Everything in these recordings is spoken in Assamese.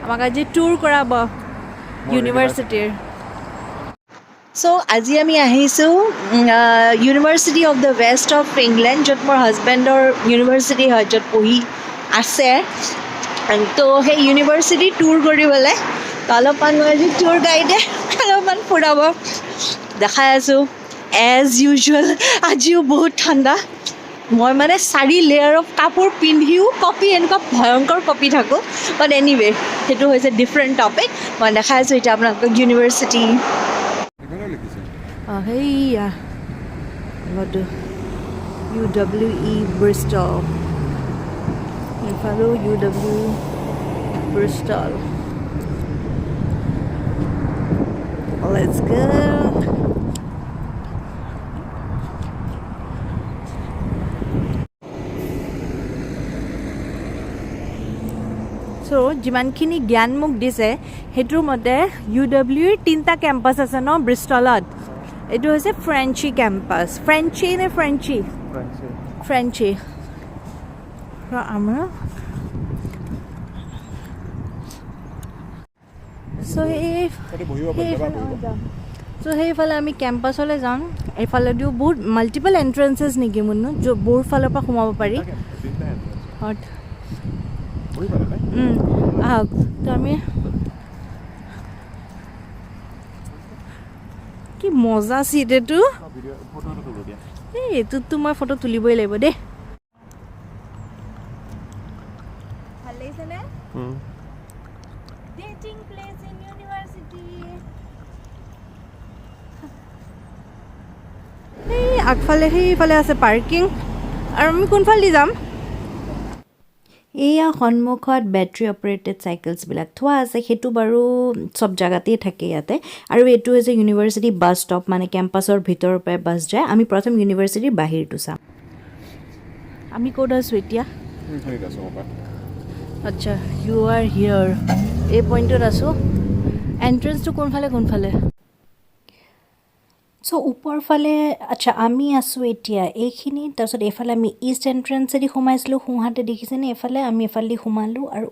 আমাক আজি টুৰ কৰাব ইউনিভাৰ্চিটিৰ সো আজি আমি আহিছোঁ University of the West of England য'ত মোৰ হাজবেণ্ডৰ ইউনিভাৰ্চিটি হয় য'ত পঢ়ি আছে তো সেই ইউনিভাৰ্চিটি টুৰ কৰিবলৈ অলপমান মই আজি টুৰ গাইডে অলপমান ফুৰাব দেখাই আছোঁ এজ ইউজুৱেল আজিও বহুত ঠাণ্ডা মই মানে 4 লেয়াৰ অফ কাপোৰ পিন্ধিও কপি এনেকুৱা ভয়ংকৰ কপি থাকোঁ বাট এনিৱে সেইটো হৈছে ডিফাৰেণ্ট টপিক মই দেখাই আছোঁ এতিয়া আপোনালোকক ইউনিভাৰ্চিটি সেইয়া UWE Bristol এইফালেও UWE Bristol let's go so যিমানখিনি জ্ঞান মোক দিছে সেইটোৰ মতে UWEৰ 3টা কেম্পাছ আছে ন ব্ৰিষ্টলত এইটো হৈছে ফ্ৰেঞ্চি কেম্পাছ ফ্ৰেঞ্চি নে ফ্ৰেঞ্চি ফ্ৰেঞ্চি আমাৰ সেইফালে আমি কেম্পাছলৈ যাম এইফালেদিও বহুত মাল্টিপল এণ্ট্ৰেঞ্চেছ নেকি মোৰ বহুত ফালৰ পৰা সোমাব পাৰি আহক তো আমি কি মজা চিট এইটো এইটোতো মই ফটো তুলিবই লাগিব দেই ভাল লাগিছেনে ডেটিং প্লেচ ইন ইউনিভাৰ্চিটি এই আগফালে সেইফালে আছে পাৰ্কিং আৰু আমি কোনফালেদি যাম এয়া সন্মুখত বেটাৰী অপাৰেটেড চাইকেলছবিলাক থোৱা আছে সেইটো বাৰু চব জেগাতেই থাকে ইয়াতে আৰু এইটো হৈছে ইউনিভাৰ্চিটি বাছ ষ্টপ মানে কেম্পাছৰ ভিতৰৰ পৰাই বাছ যায় আমি প্ৰথম ইউনিভাৰ্চিটিৰ বাহিৰটো চাম আমি ক'ত আছোঁ এতিয়া আচ্ছা ইউ আৰ হিয়াৰ এই পইণ্টত আছোঁ এণ্ট্ৰেঞ্চটো কোনফালে চ' ওপৰফালে আচ্ছা আমি আছোঁ এতিয়া এইখিনি তাৰপিছত এইফালে আমি ইষ্ট এণ্ট্ৰেঞ্চেদি সোমাইছিলোঁ সোঁহাতে দেখিছেনে এইফালে আমি এইফালেদি সোমালোঁ আৰু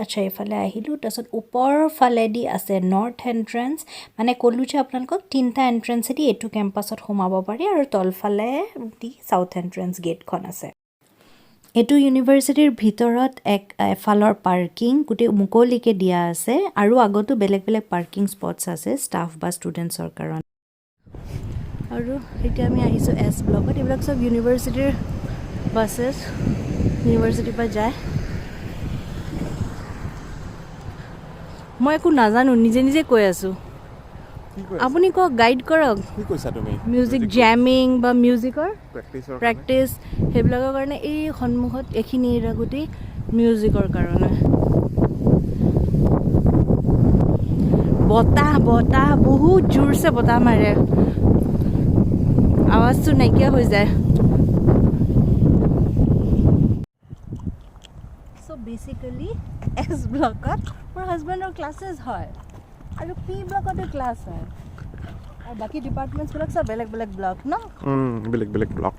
আচ্ছা এইফালে আহিলোঁ তাৰপিছত ওপৰ ফালেদি আছে নৰ্থ এণ্ট্ৰেঞ্চ মানে ক'লোঁ যে আপোনালোকক 3টা এণ্ট্ৰেঞ্চেদি এইটো কেম্পাছত সোমাব পাৰি আৰু তলফালে দি চাউথ এণ্ট্ৰেঞ্চ গেটখন আছে এইটো ইউনিভাৰ্চিটিৰ ভিতৰত এফালৰ পাৰ্কিং গোটেই মুকলিকৈ দিয়া আছে আৰু আগতো বেলেগ বেলেগ পাৰ্কিং স্পটছ আছে ষ্টাফ বা ষ্টুডেণ্টছৰ কাৰণে আৰু এতিয়া আমি আহিছোঁ এছ ব্লকত এইবিলাক চব ইউনিভাৰ্চিটিৰ বাছেছ ইউনিভাৰ্চিটিৰ পৰা যায় মই একো নাজানো নিজে কৈ আছোঁ আপুনি কওক গাইড কৰক কি কৈছা তুমি মিউজিক জেমিং বা মিউজিকৰ প্ৰেক্টিছ সেইবিলাকৰ কাৰণে এই সন্মুখত এইখিনি এৰা গোটেই মিউজিকৰ কাৰণে বতাহ বহুত জোৰছে বতাহ মাৰে আৱাজটো নাইকিয়া হৈ যায় চ' বেচিকেলি এছ ব্লকত মোৰ হাজবেণ্ডৰ ক্লাছেছ হয় আৰু পি ব্লকতো ক্লাছ হয় আৰু বাকী ডিপাৰ্টমেণ্টছবিলাক চব বেলেগ বেলেগ ব্লক ন বেলেগ ব্লক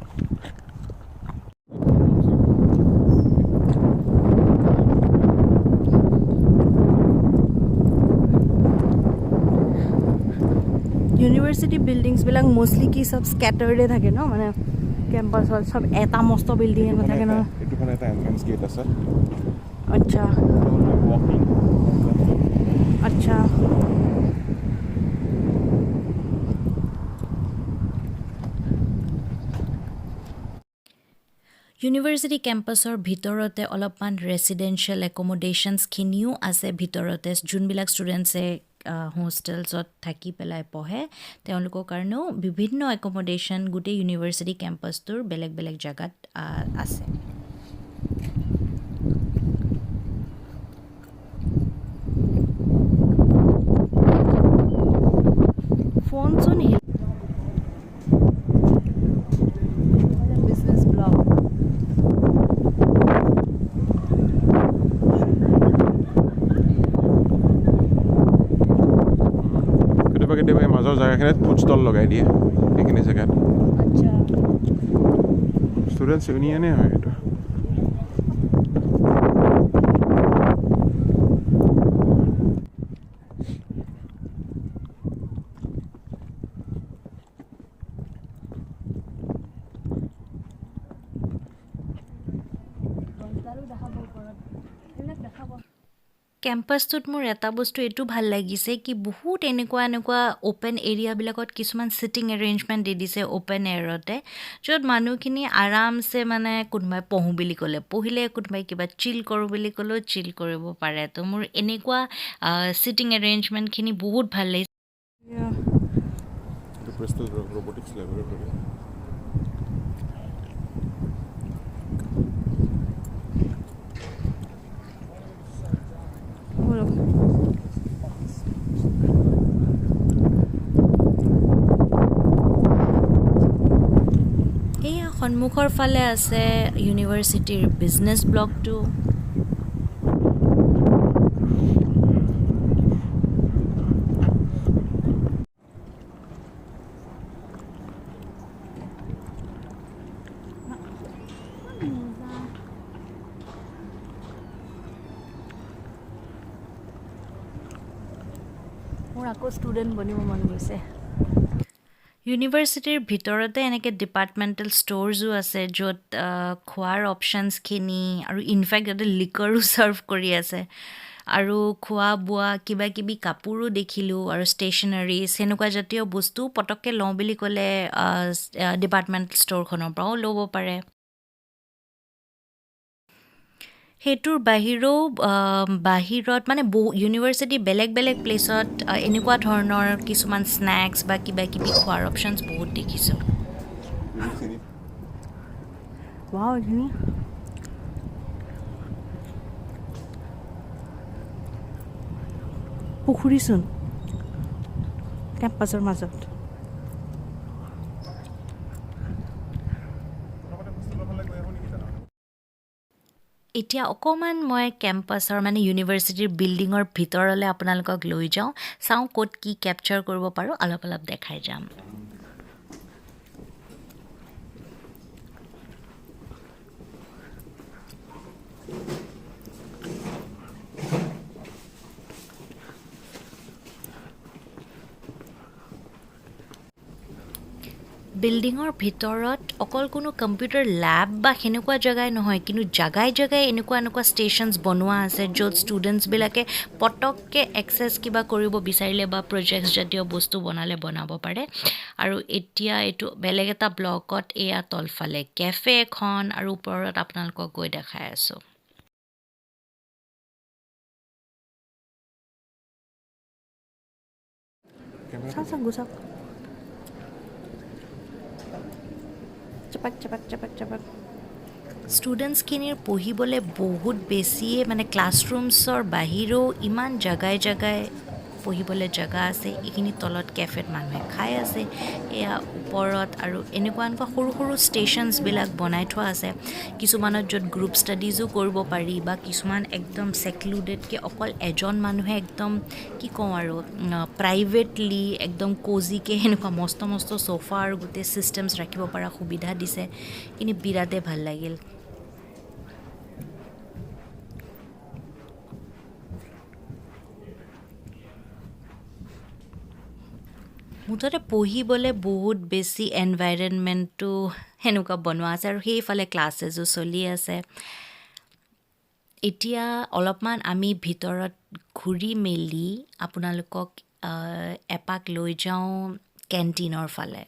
ইউনিভাৰ্চিটি বিল্ডিংছবিলাক মষ্টলি কি চব স্কেটাৰ্ডে থাকে ন মানে কেম্পাছত চব এটা মস্ত বিল্ডিং নাথাকে ন এইটোখানে এটা এন্ট্ৰেন্স গেট আছে আচ্ছা আচ্ছা ইউনিভাৰ্চিটি কেম্পাছৰ ভিতৰতে অলপমান ৰেচিডেঞ্চিয়েল একমডেশ্যনছখিনিও আছে ভিতৰতে যোনবিলাক ষ্টুডেণ্টছে হোষ্টেলছত থাকি পেলাই পঢ়ে তেওঁলোকৰ কাৰণেও বিভিন্ন একমডেশ্যন গোটেই ইউনিভাৰ্চিটি কেম্পাছটোৰ বেলেগ বেলেগ জেগাত আছে ফোনচোন বিজনেছ ব্লগ কেতিয়াবা মাজৰ জেগাখিনিত ফুড ষ্টল লগাই দিয়ে সেইখিনি জেগাত ষ্টুডেণ্টছ ইউনিয়নে হয় এইটো কেম্পাছটোত মোৰ এটা বস্তু এইটো ভাল লাগিছে কি বহুত এনেকুৱা অ'পেন এৰিয়াবিলাকত কিছুমান ছিটিং এৰেঞ্জমেণ্ট দি দিছে অ'পেন এয়াৰতে য'ত মানুহখিনি আৰামছে মানে কোনোবাই পঢ়োঁ বুলি ক'লে পঢ়িলে কোনোবাই কিবা চিল কৰোঁ বুলি ক'লেও চিল কৰিব পাৰে তো মোৰ এনেকুৱা ছিটিং এৰেঞ্জমেণ্টখিনি বহুত ভাল লাগিছে এইটো ব্ৰিষ্টল ৰবটিক্স লেবৰেটৰী এয়া সন্মুখৰ ফালে আছে ইউনিভাৰ্চিটিৰ বিজনেছ ব্লকটো মোৰ আকৌ ষ্টুডেণ্ট বনিব মন গৈছে ইউনিভাৰ্চিটিৰ ভিতৰতে এনেকৈ ডিপাৰ্টমেণ্টেল ষ্ট'ৰছো আছে য'ত খোৱাৰ অপশ্যনছখিনি আৰু ইনফেক্ট ইয়াতে লিকৰো ছাৰ্ভ কৰি আছে আৰু খোৱা বোৱা কিবা কিবি কাপোৰো দেখিলোঁ আৰু ষ্টেচনাৰিজ সেনেকুৱা জাতীয় বস্তু পটককৈ লওঁ বুলি ক'লে ডিপাৰ্টমেণ্টেল ষ্ট'ৰখনৰ পৰাও ল'ব পাৰে সেইটোৰ বাহিৰেও বাহিৰত মানে ইউনিভাৰ্চিটি বেলেগ প্লেচত এনেকুৱা ধৰণৰ কিছুমান স্নেক্স বা কিবা কিবি খোৱাৰ অপশ্যনছ বহুত দেখিছোঁ পুখুৰীচোন কেম্পাছৰ মাজত এতিয়া অকণমান মই কেম্পাছৰ মানে ইউনিভাৰ্চিটিৰ বিল্ডিঙৰ ভিতৰলৈ আপোনালোকক লৈ যাওঁ চাওঁ ক'ত কি কেপচাৰ কৰিব পাৰোঁ অলপ দেখাই যাম বিল্ডিঙৰ ভিতৰত অকল কোনো কম্পিউটাৰ লেব বা সেনেকুৱা জেগাই নহয় কিন্তু জেগাই এনেকুৱা ষ্টেচনছ বনোৱা আছে য'ত ষ্টুডেণ্টছবিলাকে পটককৈ এক্সেছ কিবা কৰিব বিচাৰিলে বা প্ৰজেক্টছ জাতীয় বস্তু বনাব পাৰে আৰু এতিয়া এইটো বেলেগ এটা ব্লকত এয়া তলফালে কেফে এখন আৰু ওপৰত আপোনালোকক গৈ দেখাই আছোঁ গুচক চাপাক ষ্টুডেণ্টছখিনিৰ পঢ়িবলৈ বহুত বেছিয়ে মানে ক্লাছৰুমছৰ বাহিৰেও ইমান জেগাই পঢ়িবলৈ জেগা আছে এইখিনি তলত কেফেত মানুহে খাই আছে এয়া ওপৰত আৰু এনেকুৱা সৰু ষ্টেচনছবিলাক বনাই থোৱা আছে কিছুমানত য'ত গ্ৰুপ ষ্টাডিজো কৰিব পাৰি বা কিছুমান একদম ছেক্লুডেডকৈ অকল এজন মানুহে একদম কি কওঁ আৰু প্ৰাইভেটলি একদম কজিকৈ সেনেকুৱা মস্ত ছ'ফা আৰু গোটেই ছিষ্টেমছ ৰাখিব পৰা সুবিধা দিছে কিন্তু বিৰাটেই ভাল লাগিল মুঠতে পঢ়িবলৈ বহুত বেছি এনভাইৰনমেণ্টটো সেনেকুৱা বনোৱা আছে আৰু সেইফালে ক্লাছেছো চলি আছে এতিয়া অলপমান আমি ভিতৰত ঘূৰি মেলি আপোনালোকক এপাক লৈ যাওঁ কেণ্টিনৰ ফালে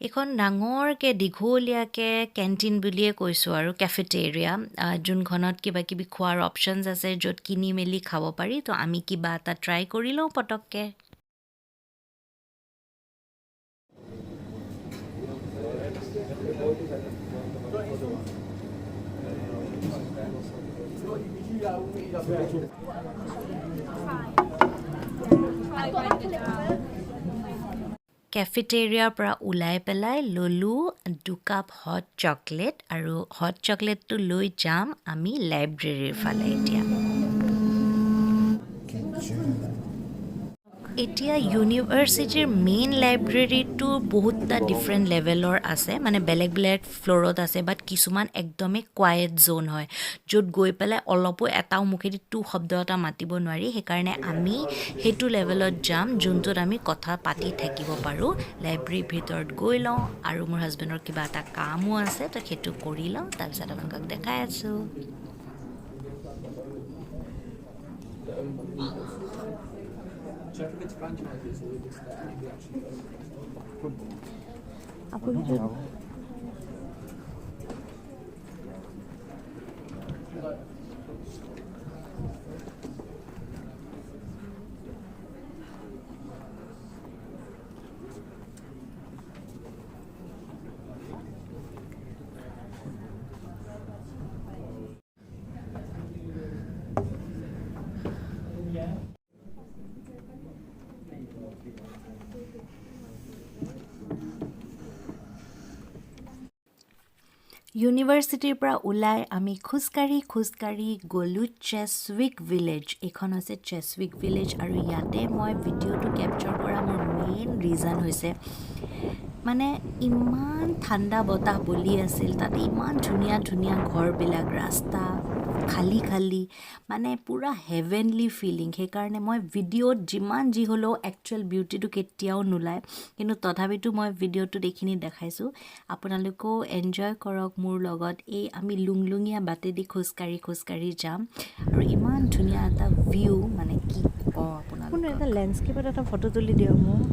এইখন ডাঙৰকৈ দীঘলীয়াকৈ কেণ্টিন বুলিয়ে কৈছোঁ আৰু কেফেটেৰিয়া যোনখনত কিবা কিবি খোৱাৰ অপশ্যনছ আছে য'ত কিনি মেলি খাব পাৰি তো আমি কিবা এটা ট্ৰাই কৰি লওঁ পটককৈ কেফেটেৰিয়াৰ পৰা ওলাই পেলাই ল'লোঁ 2 কাপ হট চকলেট আৰু হট চকলেটটো লৈ যাম আমি লাইব্ৰেৰীৰ ফালে এতিয়া এতিয়া ইউনিভাৰ্চিটিৰ মেইন লাইব্ৰেৰীটো বহুতটা ডিফাৰেণ্ট লেভেলৰ আছে মানে বেলেগ বেলেগ ফ্ল'ৰত আছে বাট কিছুমান একদমেই কুৱাইট জ'ন হয় য'ত গৈ পেলাই অলপো এটাও মুখেদি টু শব্দ এটা মাতিব নোৱাৰি সেইকাৰণে আমি সেইটো লেভেলত যাম যোনটোত আমি কথা পাতি থাকিব পাৰোঁ লাইব্ৰেৰীৰ ভিতৰত গৈ লওঁ আৰু মোৰ হাজবেণ্ডৰ কিবা এটা কামো আছে তো সেইটো কৰি লওঁ তাৰপিছত আপোনালোকক দেখাই আছোঁ আপুনি ইউনিভাৰ্চিটিৰ পৰা ওলাই আমি খোজকাঢ়ি গ'লোঁ চেছউইক ভিলেজ এইখন হৈছে চেছউইক ভিলেজ আৰু ইয়াতে মই ভিডিঅ'টো কেপচাৰ কৰা মোৰ মেইন ৰিজন হৈছে মানে ইমান ঠাণ্ডা বতাহ বলি আছিল তাতে ইমান ধুনীয়া ধুনীয়া ঘৰবিলাক ৰাস্তা খালী মানে পূৰা হেভেনলি ফিলিং সেইকাৰণে মই ভিডিঅ'ত যিমান যি হ'লেও একচুৱেল বিউটিটো কেতিয়াও নোলায় কিন্তু তথাপিতো মই ভিডিঅ'টোত এইখিনি দেখাইছোঁ আপোনালোকেও এনজয় কৰক মোৰ লগত এই আমি লুংলুঙীয়া বাটেদি খোজকাঢ়ি যাম আৰু ইমান ধুনীয়া এটা ভিউ মানে কি কওঁ আপোনালোকক এটা লেণ্ডস্কেপত এটা ফটো তুলি দিয়ক মোক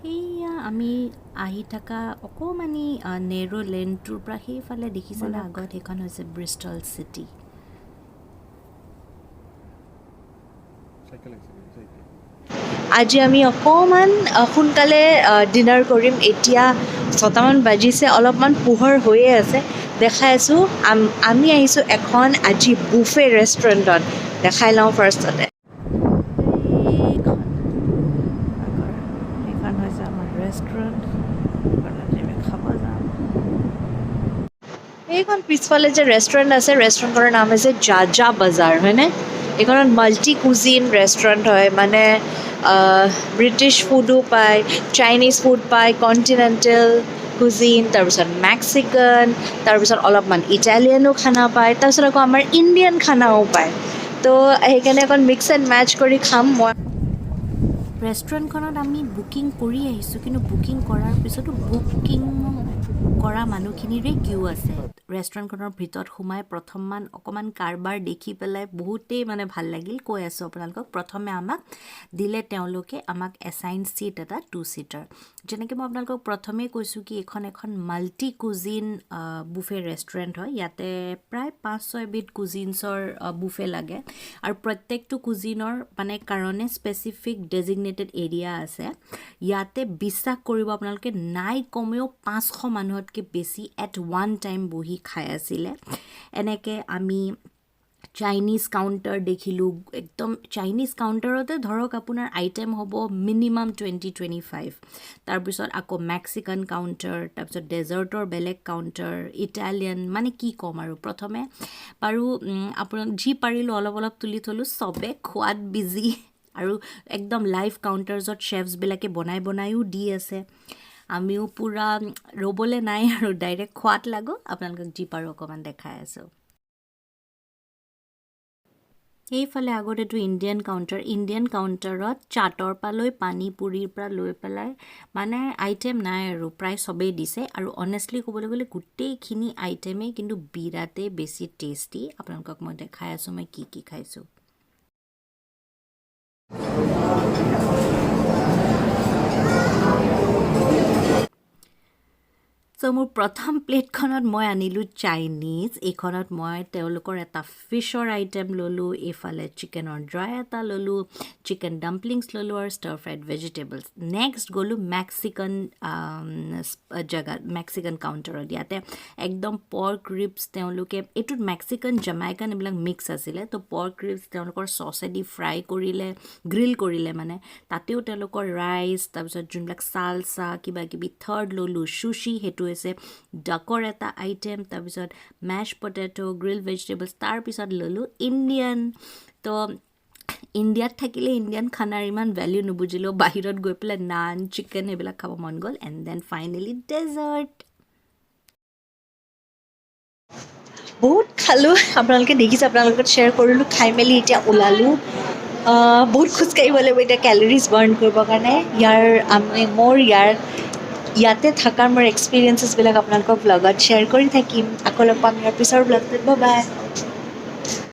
সেয়া আমি আহি থকা অকণমানি নেৰো লেনটোৰ পৰা সেইফালে দেখিছিলে আগত সেইখন হৈছে ব্ৰিষ্টল চিটি আজি আমি অকণমান সোনকালে ডিনাৰ কৰিম এতিয়া 6টামান বাজিছে অলপমান পোহৰ হৈয়ে আছে দেখাই আছোঁ আমি আহিছোঁ এখন আজি বুফে ৰেষ্টুৰেণ্টত দেখাই লওঁ ফাৰ্ষ্টতে এইখন হৈছে আমাৰ ৰেষ্টুৰেণ্ট খাব যাম এইখন পিছফালে যে ৰেষ্টুৰেণ্ট আছে ৰেষ্টুৰেণ্টৰ নাম হৈছে জাজা বাজাৰ হয়নে এইখনত মাল্টি কুজিন ৰেষ্টুৰেণ্ট হয় মানে ব্ৰিটিছ ফুডো পায় চাইনিজ ফুড পায় কণ্টিনেণ্টেল কুজিন তাৰপিছত মেক্সিকান তাৰপিছত অলপমান ইটালিয়ানো খানা পায় তাৰপিছত আকৌ আমাৰ ইণ্ডিয়ান খানাও পায় তো সেইকাৰণে অকণ মিক্স এণ্ড মেচ কৰি খাম মই ৰেষ্টুৰেণ্টখনত আমি বুকিং কৰি আহিছোঁ কিন্তু বুকিং কৰাৰ পিছতো বুকিং কৰা মানুহখিনিৰে কিউ আছে ৰেষ্টুৰেণ্টখনৰ ভিতৰত সোমাই প্ৰথমমান অকণমান কাৰবাৰ দেখি পেলাই বহুতেই মানে ভাল লাগিল কৈ আছোঁ আপোনালোকক প্ৰথমে আমাক দিলে তেওঁলোকে আমাক এছাইন ছিট এটা 2 ছিটাৰ যেনেকৈ মই আপোনালোকক প্ৰথমেই কৈছোঁ কি এখন মাল্টি কুজিন বুফে ৰেষ্টুৰেণ্ট হয় ইয়াতে প্ৰায় 5-6 বিধ কুজিনছৰ বুফে লাগে আৰু প্ৰত্যেকটো কুজিনৰ মানে কাৰণে স্পেচিফিক ডেজিগনেটেড এৰিয়া আছে ইয়াতে বিশ্বাস কৰিব আপোনালোকে নাই কমেও 500 মানুহতকৈ বেছি এট ওৱান টাইম বহি খাই আছিলে এনেকৈ আমি চাইনিজ কাউণ্টাৰ দেখিলোঁ একদম চাইনিজ কাউণ্টাৰতে ধৰক আপোনাৰ আইটেম হ'ব মিনিমাম 20-25 তাৰপিছত আকৌ মেক্সিকান কাউণ্টাৰ তাৰপিছত ডেজাৰ্টৰ বেলেগ কাউণ্টাৰ ইটালিয়ান মানে কি ক'ম আৰু প্ৰথমে বাৰু আপোনাৰ যি পাৰিলোঁ অলপ তুলি থলোঁ চবে খোৱাত বিজি আৰু একদম লাইভ কাউণ্টাৰ্ছত চেফছবিলাকে বনায়ো দি আছে আমিও পূৰা ৰ'বলৈ নাই আৰু ডাইৰেক্ট খোৱাত লাগো আপোনালোকক যি পাৰোঁ অকণমান দেখাই আছোঁ এইফালে আগতেতো ইণ্ডিয়ান কাউণ্টাৰত চাটৰ পৰা লৈ পানী পুৰিৰ পৰা লৈ পেলাই মানে আইটেম নাই আৰু প্ৰায় চবেই দিছে আৰু অনেষ্টলি ক'বলৈ গ'লে গোটেইখিনি আইটেমেই কিন্তু বিৰাটেই বেছি টেষ্টি আপোনালোকক মই দেখাই আছোঁ মই কি খাইছোঁ চ' মোৰ প্ৰথম প্লেটখনত মই আনিলোঁ চাইনিজ, এইখনত মই তেওঁলোকৰ এটা ফিছৰ আইটেম ল'লোঁ, এইফালে চিকেনৰ ড্ৰাই এটা ল'লোঁ, চিকেন ডাম্পলিংছ ল'লোঁ আৰু ষ্টাৰ ফ্ৰাইড ভেজিটেবলছ। নেক্সট গ'লোঁ মেক্সিকান জেগাত, মেক্সিকান কাউণ্টাৰত। ইয়াতে একদম পৰ্ক ৰিবছ তেওঁলোকে, এইটোত মেক্সিকান জামাইকান এইবিলাক মিক্স আছিলে, তো পৰ্ক ৰিবছ তেওঁলোকৰ চচেদি ফ্ৰাই কৰিলে, গ্ৰিল কৰিলে মানে, তাতেও তেওঁলোকৰ ৰাইচ, তাৰপিছত যোনবিলাক চালচা কিবা কিবি। থাৰ্ড ল'লোঁ সুshi, সেইটো হৈছে ডাকৰ এটা আইটেম, তাৰপিছত মেছ পটেটো, গ্ৰিল ভেজিটেবলছ। তাৰপিছত ল'লোঁ ইণ্ডিয়ান। তো ইণ্ডিয়াত থাকিলে ইণ্ডিয়ান খানাৰ ইমান ভেলিউ নুবুজিলেও বাহিৰত গৈ পেলাই নান, চিকেন এইবিলাক খাব মন গ'ল। And then finally dessert. বহুত খালোঁ, আপোনালোকে দেখিছে, আপোনালোকৰ লগত শ্বেয়াৰ কৰিলোঁ, খাই মেলি এতিয়া ওলালোঁ। বহুত খোজকাঢ়িব লাগিব এতিয়া কেলৰিজ বাৰ্ণ কৰিবৰ কাৰণে। ইয়াতে থকাৰ মোৰ এক্সপিৰিয়েঞ্চেছবিলাক আপোনালোকৰ ব্লগত শ্বেয়াৰ কৰি থাকিম। আকৌ লগ পাম ইয়াৰ পিছৰ ব্লগটোত। Bye bye.